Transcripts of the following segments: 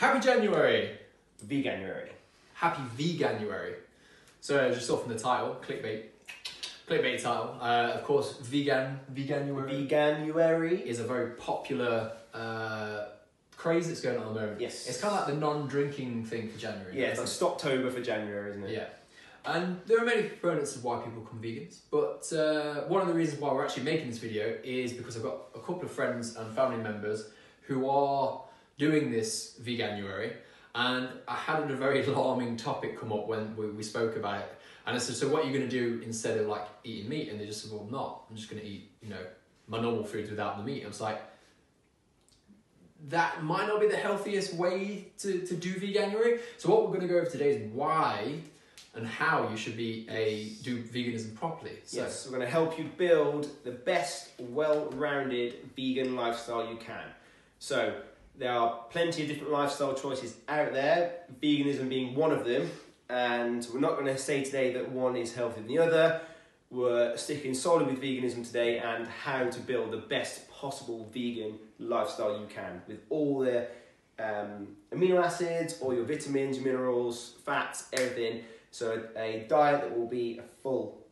Happy January! Veganuary. Happy Veganuary. So as you saw from the title, clickbait title. Of course, Veganuary Veganuary is a very popular craze that's going on at the moment. Yes. It's kind of like the non-drinking thing for January. Yeah, it's like Stoptober for January, isn't it? Yeah. And there are many proponents of why people become vegans, but one of the reasons why we're actually making this video is because I've got a couple of friends and family members who are doing this Veganuary, and I had a very alarming topic come up when we spoke about it. And I said, so what are you going to do instead of like eating meat? And they just said, well, I'm not. I'm just going to eat, my normal foods without the meat. I was like, that might not be the healthiest way to do Veganuary. So what we're going to go over today is why and how you should do veganism properly. So, yes, we're going to help you build the best, well-rounded vegan lifestyle you can. So there are plenty of different lifestyle choices out there, veganism being one of them. And we're not going to say today that one is healthier than the other. We're sticking solely with veganism today and how to build the best possible vegan lifestyle you can with all the amino acids, all your vitamins, minerals, fats, everything. So a diet that will be a full,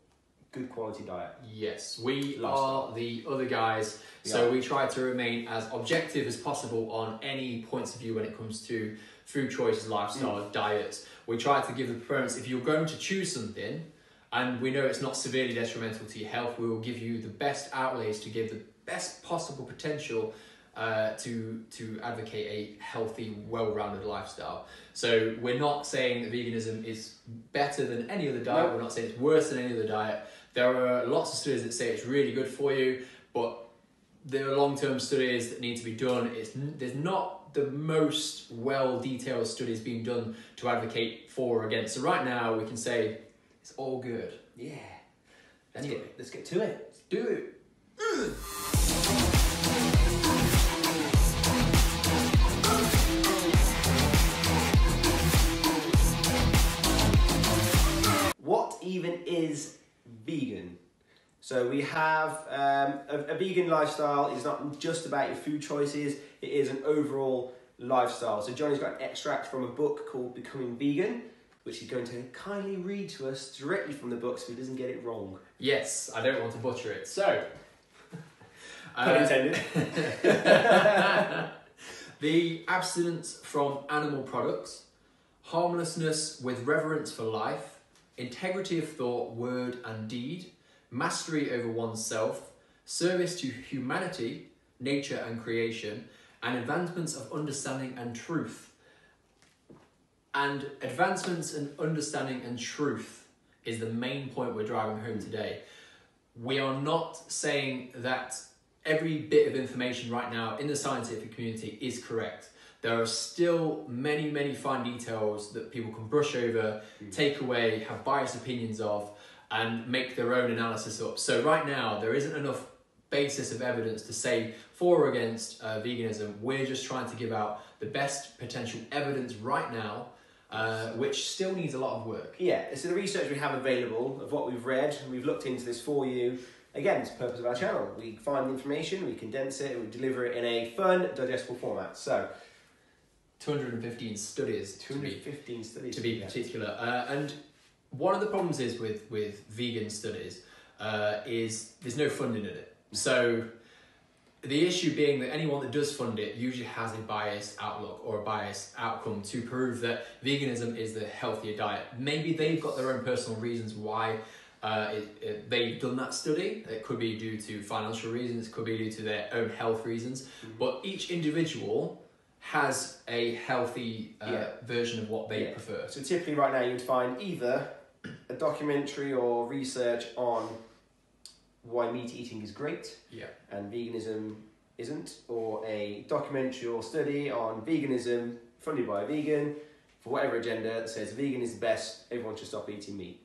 good quality diet. Yes, we are the other guys. So we try to remain as objective as possible on any points of view when it comes to food choices, lifestyle, diets. We try to give the proponents, if you're going to choose something, and we know it's not severely detrimental to your health, we will give you the best outlays to give the best possible potential to advocate a healthy, well-rounded lifestyle. So we're not saying that veganism is better than any other diet. No. We're not saying it's worse than any other diet. There are lots of studies that say it's really good for you, but there are long-term studies that need to be done. There's not the most well-detailed studies being done to advocate for or against. So right now we can say it's all good. Yeah. Let's get to it. Let's do it. What even is vegan? So we have a vegan lifestyle is not just about your food choices, it is an overall lifestyle. So Johnny's got an extract from a book called Becoming Vegan, which he's going to kindly read to us directly from the book so he doesn't get it wrong. Yes, I don't want to butcher it. So, pun intended. The abstinence from animal products, harmlessness with reverence for life, integrity of thought, word and deed, mastery over oneself, service to humanity, nature and creation, and advancements of understanding and truth. And advancements in understanding and truth is the main point we're driving home today. We are not saying that every bit of information right now in the scientific community is correct. There are still many, many fine details that people can brush over, take away, have biased opinions of, and make their own analysis up. So right now, there isn't enough basis of evidence to say for or against veganism. We're just trying to give out the best potential evidence right now, which still needs a lot of work. Yeah, so the research we have available of what we've read, and we've looked into this for you. Again, it's the purpose of our channel. We find the information, we condense it, and we deliver it in a fun, digestible format. So, 215 studies. 215 studies. To be particular. And one of the problems is with vegan studies is there's no funding in it. So the issue being that anyone that does fund it usually has a biased outlook or a biased outcome to prove that veganism is the healthier diet. Maybe they've got their own personal reasons why they've done that study. It could be due to financial reasons, it could be due to their own health reasons, but each individual has a healthy version of what they prefer. So typically right now you'd find either a documentary or research on why meat eating is great and veganism isn't, or a documentary or study on veganism funded by a vegan for whatever agenda that says vegan is the best, everyone should stop eating meat.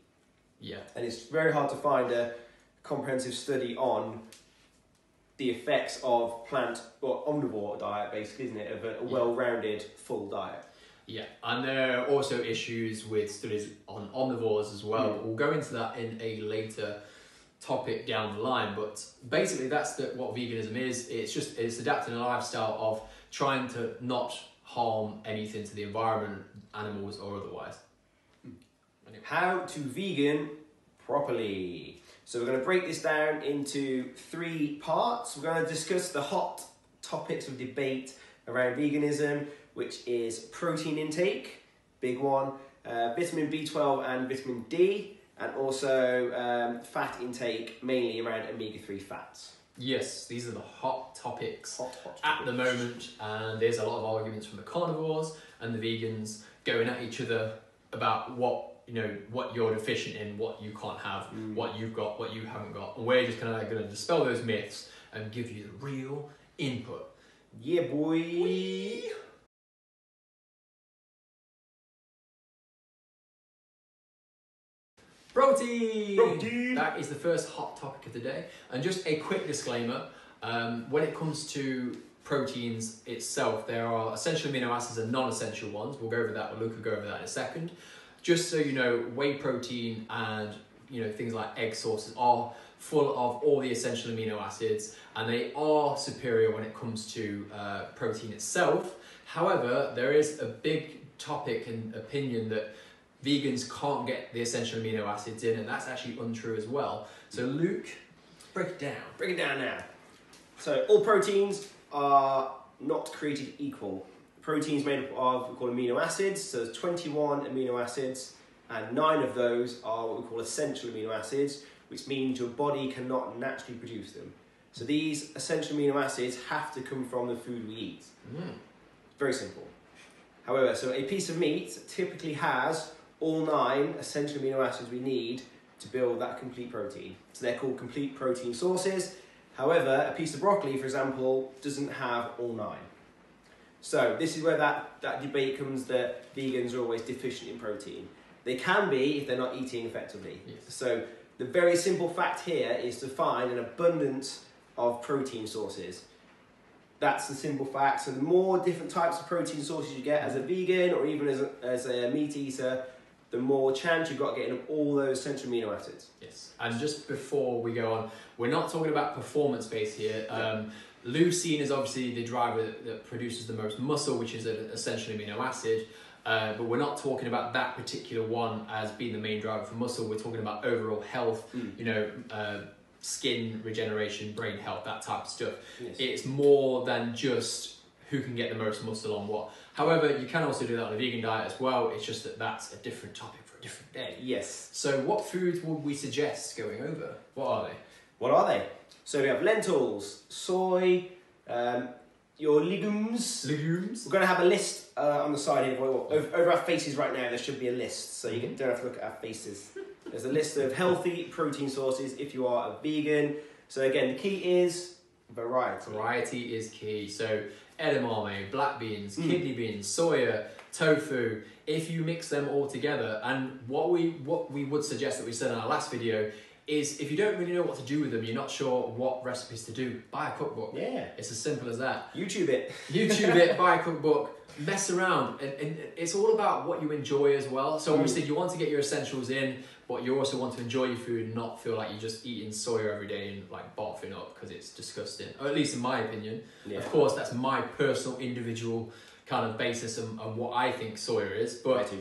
Yeah. And it's very hard to find a comprehensive study on the effects of plant or omnivore diet, basically, isn't it, of a well-rounded full diet. Yeah, and there are also issues with studies on omnivores as well. But we'll go into that in a later topic down the line. But basically, that's what veganism is. It's adapting a lifestyle of trying to not harm anything to the environment, animals or otherwise. Anyway. How to vegan properly. So we're going to break this down into 3 parts. We're going to discuss the hot topics of debate around veganism, which is protein intake, big one, vitamin B12 and vitamin D, and also fat intake, mainly around omega-3 fats. Yes, these are the hot topics Hot at topics. the moment, and there's a lot of arguments from the carnivores and the vegans going at each other about what you're deficient in, what you can't have, what you've got, what you haven't got, and we're just kind of going to dispel those myths and give you the real input. Yeah, boy. Whee! Protein! That is the first hot topic of the day. And just a quick disclaimer, when it comes to proteins itself, there are essential amino acids and non-essential ones. We'll go over that, Luke will go over that in a second. Just so you know, whey protein and things like egg sources are full of all the essential amino acids, and they are superior when it comes to protein itself. However, there is a big topic and opinion that vegans can't get the essential amino acids in, and that's actually untrue as well. So Luke, break it down. Break it down now. So all proteins are not created equal. Proteins made up of what we call amino acids. So there's 21 amino acids, and 9 of those are what we call essential amino acids, which means your body cannot naturally produce them. So these essential amino acids have to come from the food we eat. Very simple. However, so a piece of meat typically has all 9 essential amino acids we need to build that complete protein. So they're called complete protein sources. However, a piece of broccoli, for example, doesn't have all 9. So this is where that debate comes that vegans are always deficient in protein. They can be if they're not eating effectively. Yes. So the very simple fact here is to find an abundance of protein sources. That's the simple fact. So the more different types of protein sources you get as a vegan or even as a meat eater, the more chance you've got getting all those essential amino acids. Yes, and just before we go on, we're not talking about performance-based here. Leucine is obviously the driver that produces the most muscle, which is an essential amino acid, but we're not talking about that particular one as being the main driver for muscle. We're talking about overall health, skin regeneration, brain health, that type of stuff. Yes. It's more than just who can get the most muscle on what. However, you can also do that on a vegan diet as well. It's just that that's a different topic for a different day. Yes. So what foods would we suggest going over? What are they? What are they? So we have lentils, soy, your legumes. Legumes. We're going to have a list on the side here. Over our faces right now, there should be a list, so you don't have to look at our faces. There's a list of healthy protein sources if you are a vegan. So again, the key is variety. Variety is key. So edamame, black beans, kidney beans, soya, tofu. If you mix them all together, and what we would suggest that we said in our last video is if you don't really know what to do with them, you're not sure what recipes to do, buy a cookbook. Yeah. It's as simple as that. YouTube it. YouTube it, buy a cookbook, mess around. And it's all about what you enjoy as well. So obviously you want to get your essentials in, but you also want to enjoy your food and not feel like you're just eating soya every day and like barfing up because it's disgusting. Or at least in my opinion. Yeah. Of course, that's my personal individual kind of basis on what I think soya is. But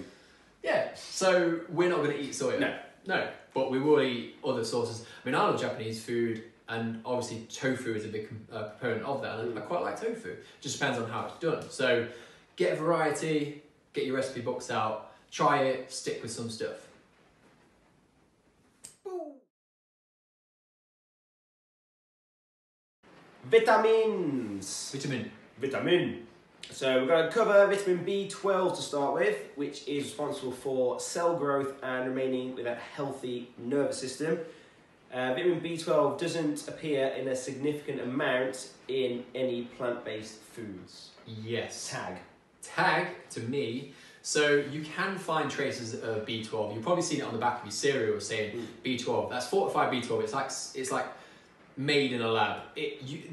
yeah, so we're not going to eat soya. No, but we will eat other sources. I mean, I love Japanese food, and obviously tofu is a big proponent of that, and I quite like tofu. It just depends on how it's done. So get a variety, get your recipe books out, try it, stick with some stuff. Vitamins. Vitamin. So we're going to cover vitamin B12 to start with, which is responsible for cell growth and remaining with a healthy nervous system. Vitamin B12 doesn't appear in a significant amount in any plant-based foods. Yes. Tag to me. So you can find traces of B12. You've probably seen it on the back of your cereal saying B12. That's fortified B12. It's like made in a lab.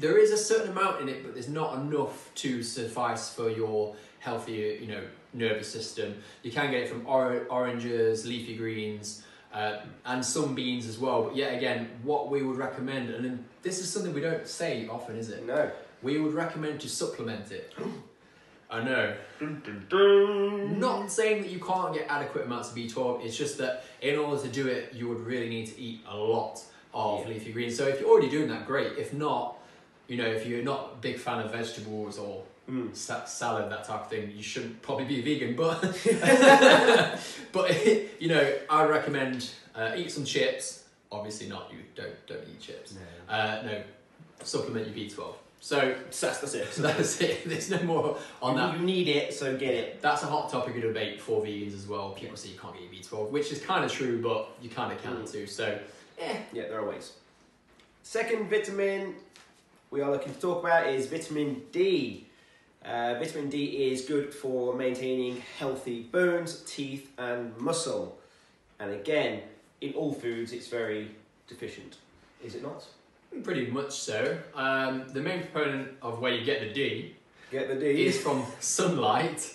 There is a certain amount in it, but there's not enough to suffice for your healthy, nervous system. You can get it from oranges, leafy greens, and some beans as well. But yet again, what we would recommend, and this is something we don't say often, is it? No. We would recommend to supplement it. I know. Dun, dun, dun. Not saying that you can't get adequate amounts of B12, it's just that in order to do it, you would really need to eat a lot of leafy greens. So if you're already doing that, great. If not, you know, if you're not a big fan of vegetables or salad, that type of thing, you shouldn't probably be a vegan. But, but you know, I recommend eat some chips. Obviously not, you don't eat chips. No, supplement your B12. So that's it. That's it. There's no more on that. You need it, so get it. That's a hot topic of debate for vegans as well. People say you can't get your B12, which is kind of true, but you kind of can too. So, yeah, there are ways. Second vitamin we are looking to talk about is vitamin D. Vitamin D is good for maintaining healthy bones, teeth, and muscle. And again, in all foods, it's very deficient. Is it not? Pretty much so. The main proponent of where you get the D is from sunlight.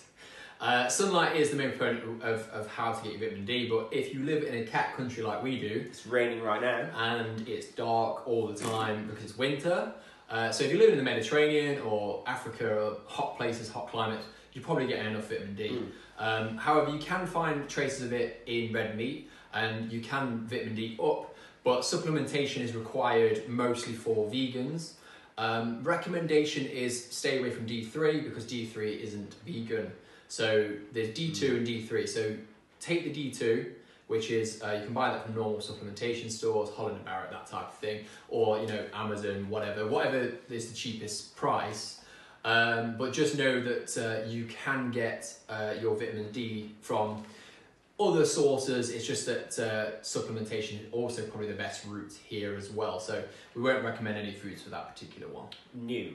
Sunlight is the main proponent of how to get your vitamin D, but if you live in a cat country like we do, it's raining right now and it's dark all the time because it's winter. So if you live in the Mediterranean or Africa or hot places, hot climates, you probably get enough vitamin D. However, you can find traces of it in red meat, and you can vitamin D up, but supplementation is required mostly for vegans. Recommendation is stay away from D3 because D3 isn't vegan. So there's D2 and D3. So take the D2, which is you can buy that from normal supplementation stores, Holland & Barrett, that type of thing, or you know, Amazon, whatever is the cheapest price. But just know that you can get your vitamin D from other sources. It's just that supplementation is also probably the best route here as well. So we won't recommend any foods for that particular one. New.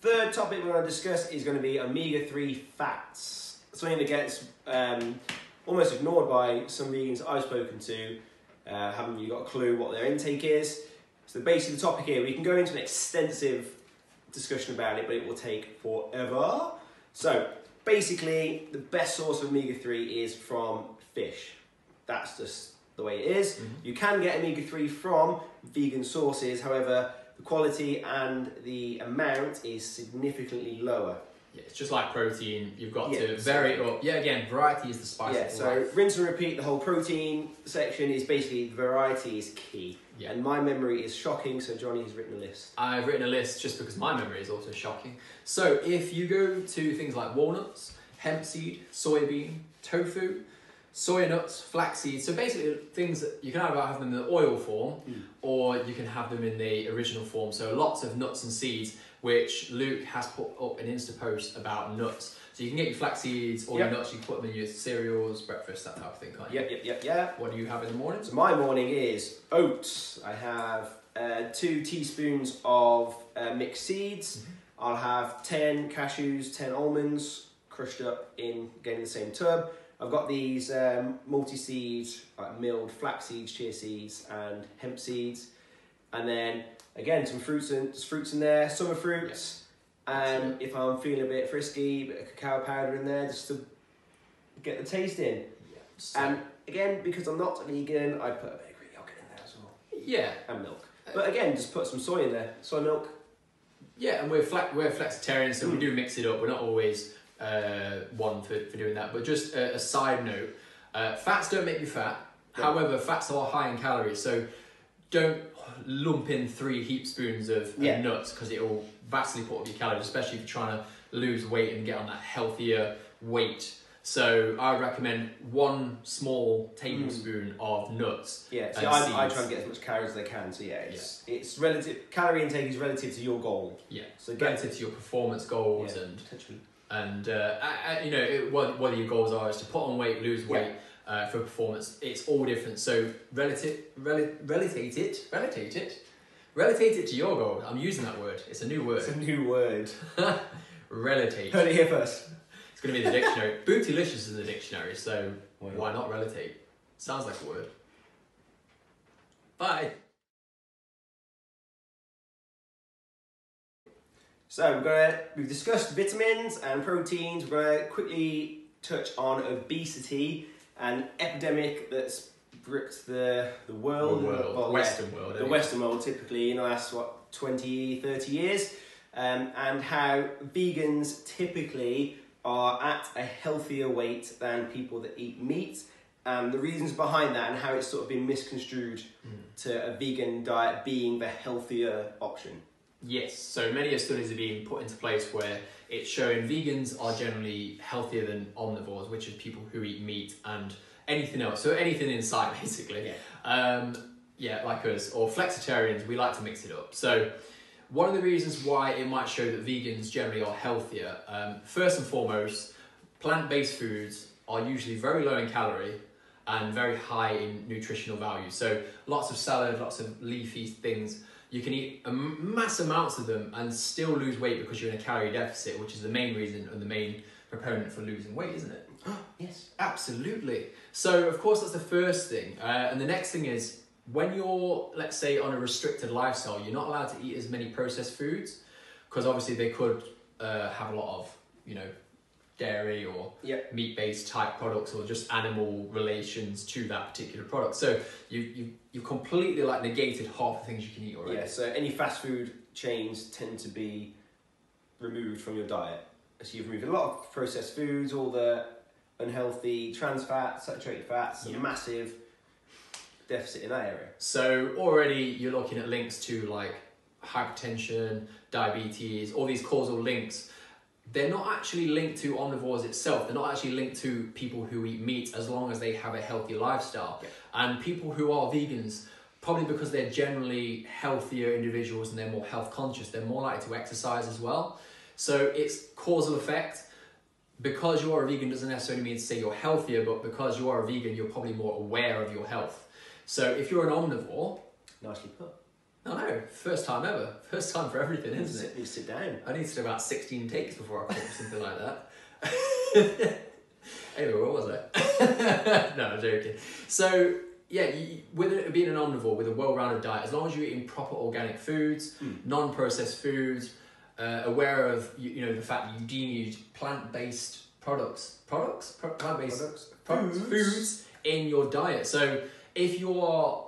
Third topic we're going to discuss is going to be omega-3 fats. Something that gets almost ignored by some vegans I've spoken to. Haven't really got a clue what their intake is. So basically the topic here, we can go into an extensive discussion about it, but it will take forever. So basically, the best source of omega-3 is from fish. That's just the way it is. You can get omega-3 from vegan sources, however, the quality and the amount is significantly lower. Yeah, it's just like protein. You've got to vary it up. Yeah, again, variety is the spice of so life. Rinse and repeat. The whole protein section is basically variety is key. Yeah. And my memory is shocking, so Johnny has written a list. I've written a list just because my memory is also shocking. So if you go to things like walnuts, hemp seed, soybean, tofu, soy nuts, flax seeds, so basically things that you can either have them in the oil form or you can have them in the original form. So lots of nuts and seeds, which Luke has put up an Insta post about nuts. So you can get your flax seeds or your nuts, you can put them in your cereals, breakfast, that type of thing, can't you? Yep. What do you have in the morning? So my morning is oats. I have 2 teaspoons of mixed seeds. I'll have 10 cashews, 10 almonds, crushed up in, again, the same tub. I've got these multi-seed, like milled flax seeds, chia seeds, and hemp seeds. And then, again, some fruits in there, summer fruits. And if I'm feeling a bit frisky, a bit of cacao powder in there, just to get the taste in. Yeah. So, and again, because I'm not vegan, I put a bit of Greek yogurt in there as well. Yeah. And milk. But again, just put some soy in there, soy milk. Yeah, and we're flexitarians, so we do mix it up. We're not always one for doing that. But just a side note, fats don't make you fat. Yeah. However, fats are high in calories, so don't lump in 3 heap spoons of nuts because it will vastly put up your calories, especially if you're trying to lose weight and get on that healthier weight. So I recommend 1 small tablespoon of nuts. Yeah, so I try and get as much calories as I can. So it's relative. Calorie intake is relative to your goal. Yeah, so relative to your performance goals and you know whether your goals are is to put on weight, lose weight. For performance, it's all different. So relatate it to your goal. I'm using that word. It's a new word. It's a new word. Relatate. Heard it here first. It's going to be in the dictionary. Bootylicious is in the dictionary, so why not relatate? Sounds like a word. Bye. So we've discussed vitamins and proteins. We're going to quickly touch on obesity, an epidemic that's gripped the world. Western world. The Western world, typically in the last, 20, 30 years. and how vegans typically are at a healthier weight than people that eat meat, and the reasons behind that and how it's sort of been misconstrued to a vegan diet being the healthier option. Yes, so many studies are being put into place where it's showing vegans are generally healthier than omnivores, which is people who eat meat and anything else. So anything in sight, basically. Like us, or flexitarians, we like to mix it up. So one of the reasons why it might show that vegans generally are healthier, first and foremost, plant-based foods are usually very low in calorie and very high in nutritional value. So lots of salad, lots of leafy things. You can eat mass amounts of them and still lose weight because you're in a calorie deficit, which is the main reason and the main proponent for losing weight, isn't it? Yes. Absolutely. So, of course, that's the first thing. And the next thing is, when you're, let's say, on a restricted lifestyle, you're not allowed to eat as many processed foods, because obviously they could have a lot of, dairy or meat-based type products, or just animal relations to that particular product. So you've completely negated half the things you can eat already. Yeah, so any fast food chains tend to be removed from your diet. So you've removed a lot of processed foods, all the unhealthy trans fats, saturated fats, a massive deficit in that area. So already you're looking at links to hypertension, diabetes, all these causal links. They're not actually linked to omnivores itself. They're not actually linked to people who eat meat, as long as they have a healthy lifestyle. Yeah. And people who are vegans, probably because they're generally healthier individuals and they're more health conscious, they're more likely to exercise as well. So it's causal effect. Because you are a vegan doesn't necessarily mean to say you're healthier, but because you are a vegan, you're probably more aware of your health. So if you're an omnivore... Nicely put. No, first time ever. First time for everything, isn't it? You sit down. I need to do about 16 takes before I come up with something like that. Anyway, what was I? No, I'm joking. So, with it being an omnivore, with a well-rounded diet, as long as you're eating proper organic foods, non-processed foods, aware of the fact that you do need plant-based foods in your diet. So if you are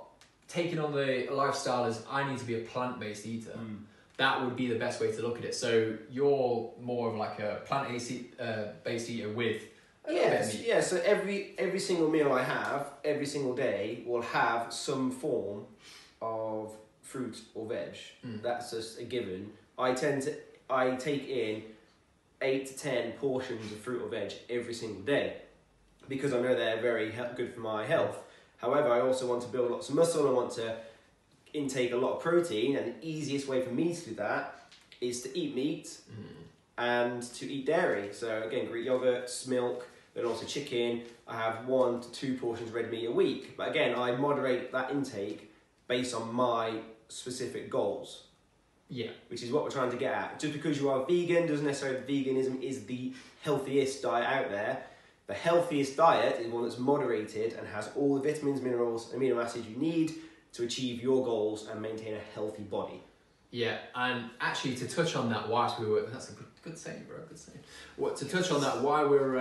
taking on the lifestyle as I need to be a plant-based eater, that would be the best way to look at it. So you're more of a plant-based eater with a little bit of meat. Yeah, so every single meal I have, every single day, will have some form of fruit or veg. That's just a given. I take in 8 to 10 portions of fruit or veg every single day, because I know they're very good for my health. However, I also want to build lots of muscle. I want to intake a lot of protein, and the easiest way for me to do that is to eat meat and to eat dairy. So again, Greek yogurts, milk, then also chicken. I have 1 to 2 portions of red meat a week. But again, I moderate that intake based on my specific goals. Yeah. Which is what we're trying to get at. Just because you are vegan doesn't necessarily mean veganism is the healthiest diet out there. The healthiest diet is one that's moderated and has all the vitamins, minerals, amino acids you need to achieve your goals and maintain a healthy body. Yeah, and actually to touch on that whilst we were... That's a good saying, bro, good saying. To touch on that, while we're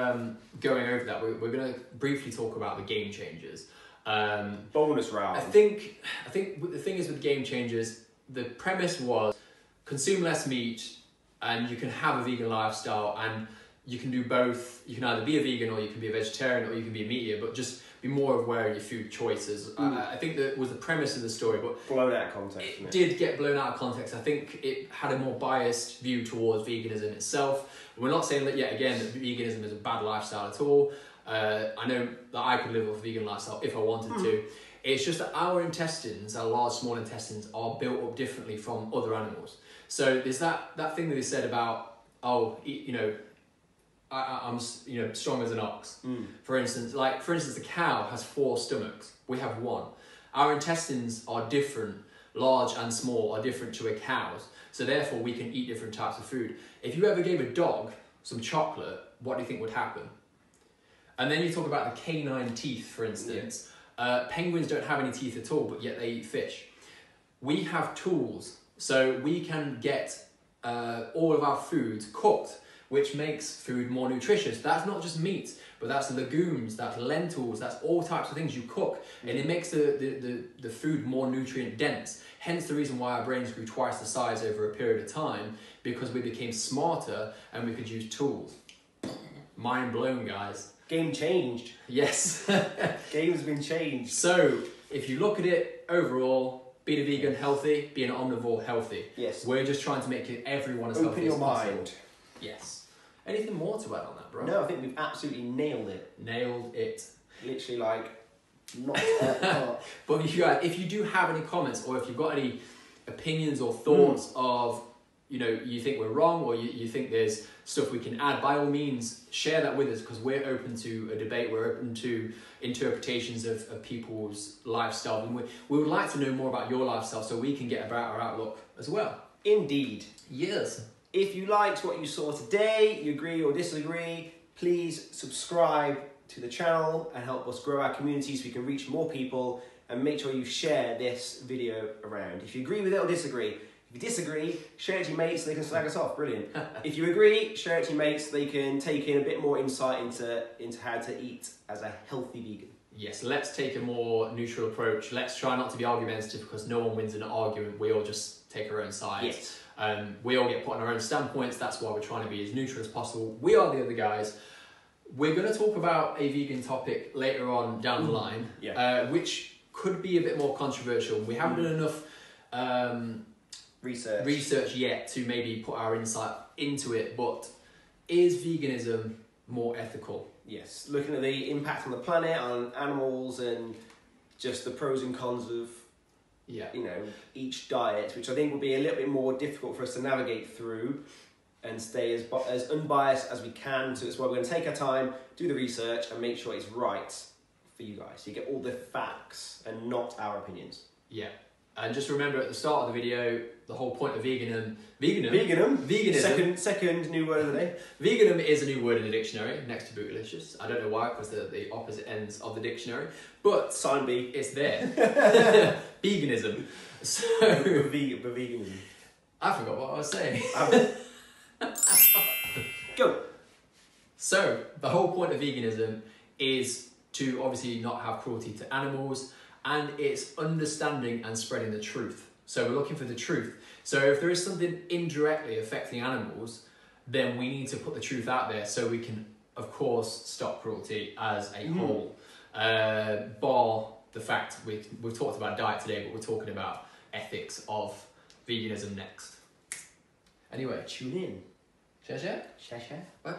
going over that, we're going to briefly talk about the game changers. Bonus round. I think the thing is with game changers, the premise was consume less meat and you can have a vegan lifestyle, and you can do both. You can either be a vegan or you can be a vegetarian or you can be a meat eater, but just be more aware of your food choices. I think that was the premise of the story, but blown out of context. It did get blown out of context. I think it had a more biased view towards veganism itself. We're not saying that again that veganism is a bad lifestyle at all. I know that I could live off a vegan lifestyle if I wanted to. It's just that our intestines, our large, small intestines, are built up differently from other animals. So there's that thing that they said about, I'm strong as an ox. For instance, the cow has 4 stomachs. We have 1. Our intestines are different. Large and small are different to a cow's. So therefore, we can eat different types of food. If you ever gave a dog some chocolate, what do you think would happen? And then you talk about the canine teeth, for instance. Penguins don't have any teeth at all, but yet they eat fish. We have tools, so we can get all of our foods cooked which makes food more nutritious. That's not just meat, but that's legumes, that's lentils, that's all types of things you cook, and it makes the food more nutrient dense. Hence the reason why our brains grew twice the size over a period of time, because we became smarter and we could use tools. Mind blown, guys. Game changed. Yes. Game's been changed. So, if you look at it overall, being a vegan healthy, being an omnivore healthy. Yes. We're just trying to make everyone as Open healthy your as possible. mind. Yes. Anything more to add on that, bro? No, I think we've absolutely nailed it. Nailed it. Literally, like, knocked it out of the park. But if you do have any comments, or if you've got any opinions or thoughts of, you know, you think we're wrong, or you think there's stuff we can add, by all means, share that with us, because we're open to a debate, we're open to interpretations of people's lifestyle, and we would like to know more about your lifestyle so we can get about our outlook as well. Indeed. Yes. If you liked what you saw today, you agree or disagree, please subscribe to the channel and help us grow our community so we can reach more people, and make sure you share this video around. If you agree with it or disagree. If you disagree, share it to your mates so they can slag us off. Brilliant. If you agree, share it to your mates so they can take in a bit more insight into how to eat as a healthy vegan. Yes, let's take a more neutral approach. Let's try not to be argumentative, because no one wins in an argument. We all just take our own sides. Yes. We all get put on our own standpoints. That's why we're trying to be as neutral as possible. We are the other guys. We're going to talk about a vegan topic later on down the line, which could be a bit more controversial. We haven't done enough research yet to maybe put our insight into it, but is veganism more ethical? Yes, looking at the impact on the planet, on animals, and just the pros and cons of each diet, which I think will be a little bit more difficult for us to navigate through and stay as unbiased as we can. So it's why we're going to take our time, do the research, and make sure it's right for you guys, so you get all the facts and not our opinions. Yeah. And just remember at the start of the video, the whole point of veganism. Second new word of the day. Veganism is a new word in the dictionary, next to bootylicious. I don't know why, because they're the opposite ends of the dictionary. But sign B. It's there. Veganism. So veganism. I forgot what I was saying. Go. So the whole point of veganism is to obviously not have cruelty to animals, and it's understanding and spreading the truth. So we're looking for the truth. So if there is something indirectly affecting animals, then we need to put the truth out there so we can, of course, stop cruelty as a whole. Bar the fact we've talked about diet today, but we're talking about ethics of veganism next. Anyway, tune in. Share. Share. Bye.